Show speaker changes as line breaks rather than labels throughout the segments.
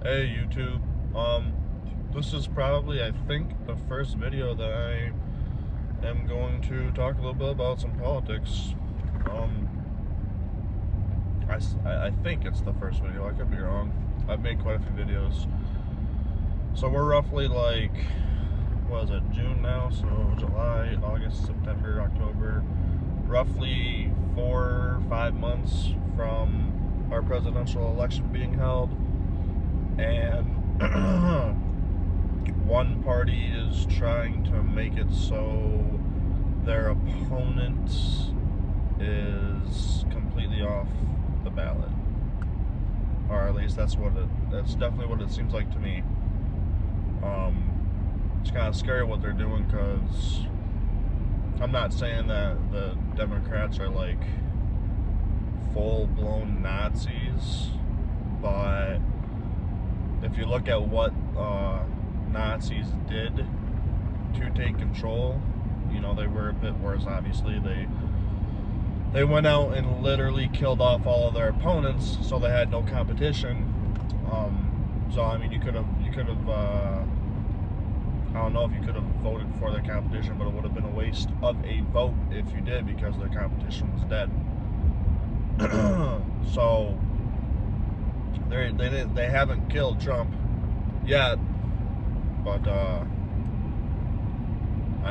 Hey YouTube, this is probably, I think, the first video that I am going to talk a little bit about some politics. I think it's the first video, I could be wrong. I've made quite a few videos. So we're roughly like, what is it, June now? So July, August, September, October, roughly 4 or 5 months from our presidential election being held. And one party is trying to make it so their opponent is completely off the ballot, or at least that's definitely what it seems like to me. It's kind of scary what they're doing, because I'm not saying that the Democrats are like full-blown Nazis, but if you look at what Nazis did to take control, you know, they were a bit worse. Obviously, they went out and literally killed off all of their opponents, so they had no competition. So I mean, you could have I don't know if you could have voted for their competition, but it would have been a waste of a vote if you did, because their competition was dead. So they haven't killed Trump yet, but I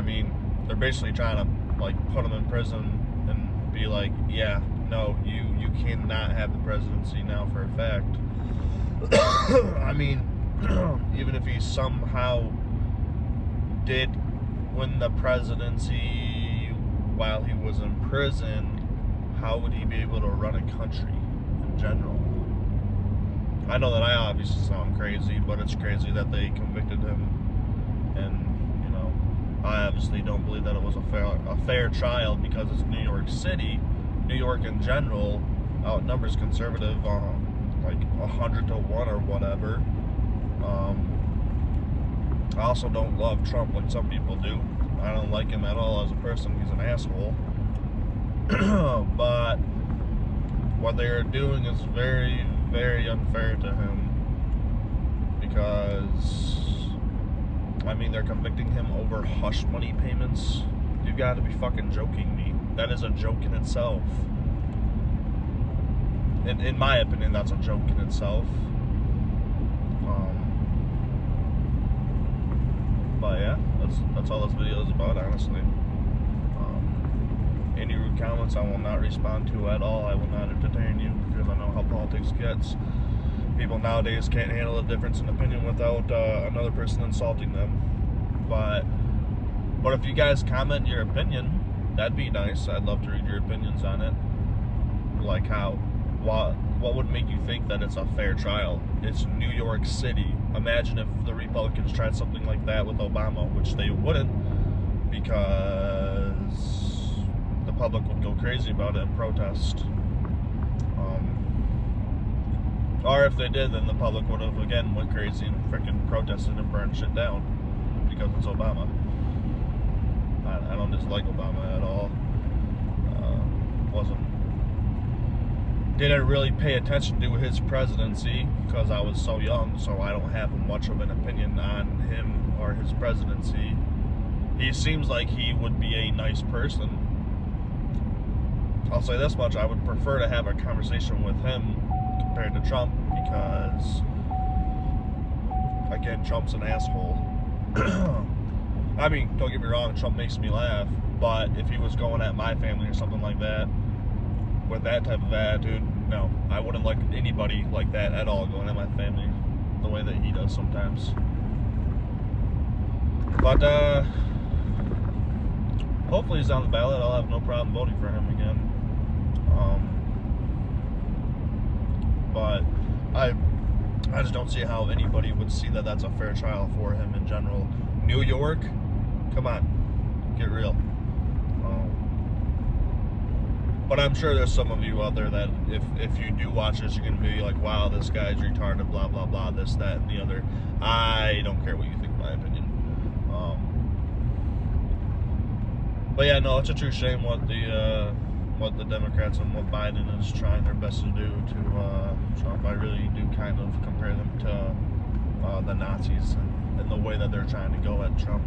mean, they're basically trying to like put him in prison and be like, yeah, no, you cannot have the presidency now for a fact. I mean, even if he somehow did win the presidency while he was in prison, how would he be able to run a country in general? I know that I obviously sound crazy, but it's crazy that they convicted him, and you know, I obviously don't believe that it was a fair trial, because it's New York City. New York in general outnumbers conservative like 100 to 1 or whatever. I also don't love Trump like some people do. I don't like him at all as a person. He's an asshole. But what they are doing is very, very unfair to him, because I mean, they're convicting him over hush money payments. You've got to be fucking joking me. That is a joke in itself. In my opinion, that's a joke in itself. But yeah, that's all this video is about, honestly. Any rude comments I will not respond to at all. I will not entertain you, because I know how politics gets. People nowadays can't handle a difference in opinion without another person insulting them. But if you guys comment your opinion, that'd be nice. I'd love to read your opinions on it. Like what would make you think that it's a fair trial? It's New York City. Imagine if the Republicans tried something like that with Obama, which they wouldn't, because the public would go crazy about it and protest. Or if they did, then the public would have again went crazy and freaking protested and burned shit down, because it's Obama. I don't dislike Obama at all. Didn't really pay attention to his presidency because I was so young, so I don't have much of an opinion on him or his presidency. He seems like he would be a nice person. I'll say this much: I would prefer to have a conversation with him compared to Trump, because again, Trump's an asshole. I mean, don't get me wrong, Trump makes me laugh, but if he was going at my family or something like that with that type of attitude, no, I wouldn't like anybody like that at all going at my family the way that he does sometimes. But hopefully he's on the ballot. I'll have no problem voting for him again. But I just don't see how anybody would see that that's a fair trial for him in general. New York, come on, get real. But I'm sure there's some of you out there that if you do watch this, you're going to be like, wow, this guy's retarded, blah, blah, blah, this, that, and the other. I don't care what you think, in my opinion. But yeah, no, it's a true shame what the Democrats and what Biden is trying their best to do to Trump. I really do kind kind of compare them to the Nazis and the way that they're trying to go at Trump.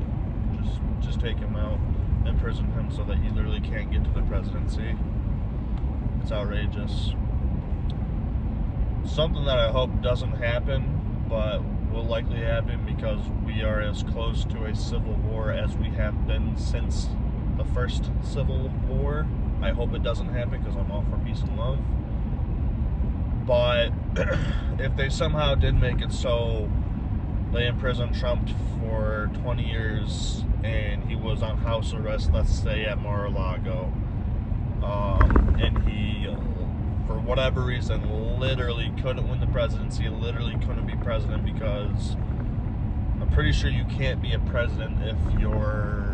Just take him out, imprison him so that he literally can't get to the presidency. It's outrageous. Something that I hope doesn't happen, but will likely happen because we are as close to a civil war as we have been since the first Civil War. I hope it doesn't happen because I'm all for peace and love. But if they somehow did make it so they imprisoned Trump for 20 years and he was on house arrest, let's say at Mar-a-Lago, and he, for whatever reason, literally couldn't win the presidency, literally couldn't be president, because I'm pretty sure you can't be a president if you're,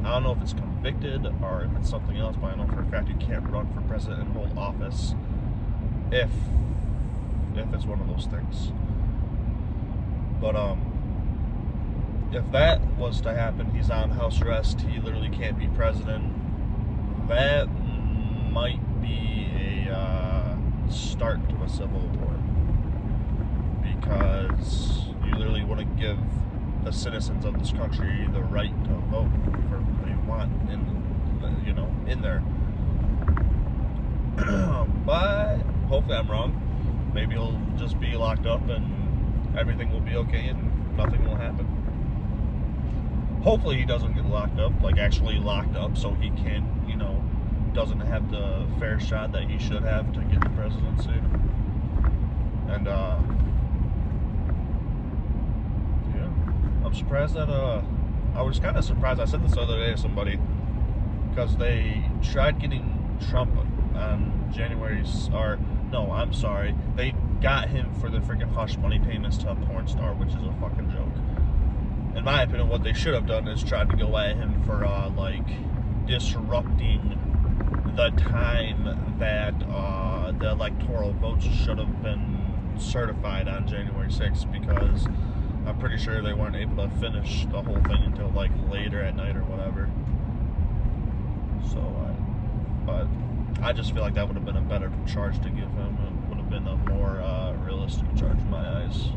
I don't know if it's convicted or if it's something else, but I know for a fact you can't run for president and hold office if it's one of those things. But if that was to happen, he's on house arrest, he literally can't be president, that might be a start to a civil war, because you literally want to give the citizens of this country the right to vote for who they want in there. But hopefully I'm wrong. Maybe he'll just be locked up and everything will be okay and nothing will happen. Hopefully he doesn't get locked up, like actually locked up, so he can't, doesn't have the fair shot that he should have to get the presidency. And yeah, I'm surprised that I was kind of surprised. I said this the other day to somebody, because they tried getting Trump on they got him for the freaking hush money payments to a porn star, which is a fucking joke. In my opinion, what they should have done is tried to go at him for disrupting the time that the electoral votes should have been certified on January 6th, because I'm pretty sure they weren't able to finish the whole thing until later at night or whatever. So, but I just feel like that would have been a better charge to give him. It would have been a more realistic charge in my eyes.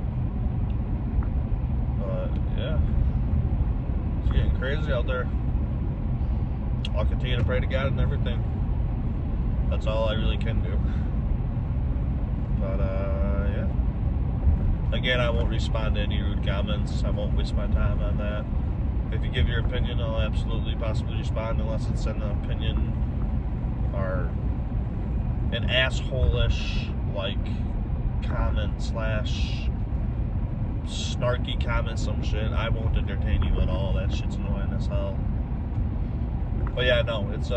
But yeah, it's getting crazy out there. I'll continue to pray to God and everything. That's all I really can do. But yeah. Again, I won't respond to any rude comments. I won't waste my time on that. If you give your opinion, I'll absolutely possibly respond, unless it's an opinion or an asshole-ish comment / snarky comment, some shit. I won't entertain you at all. That shit's annoying as hell. But yeah, no, it's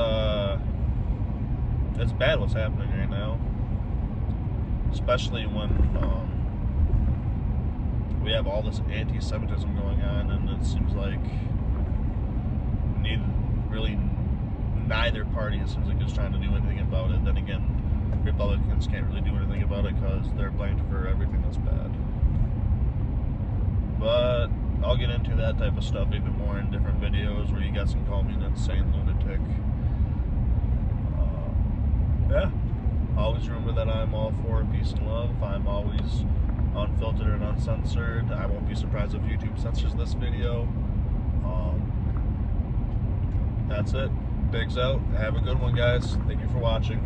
bad what's happening right now, especially when we have all this anti-Semitism going on, and it seems like neither party, it seems like, is trying to do anything about it. Then again, Republicans can't really do anything about it because they're blamed for everything that's bad. But I'll get into that type of stuff even more in different videos where you guys can call me an insane lunatic. Yeah, always remember that I'm all for peace and love. I'm always unfiltered and uncensored. I won't be surprised if YouTube censors this video. That's it. Biggs out. Have a good one, guys. Thank you for watching.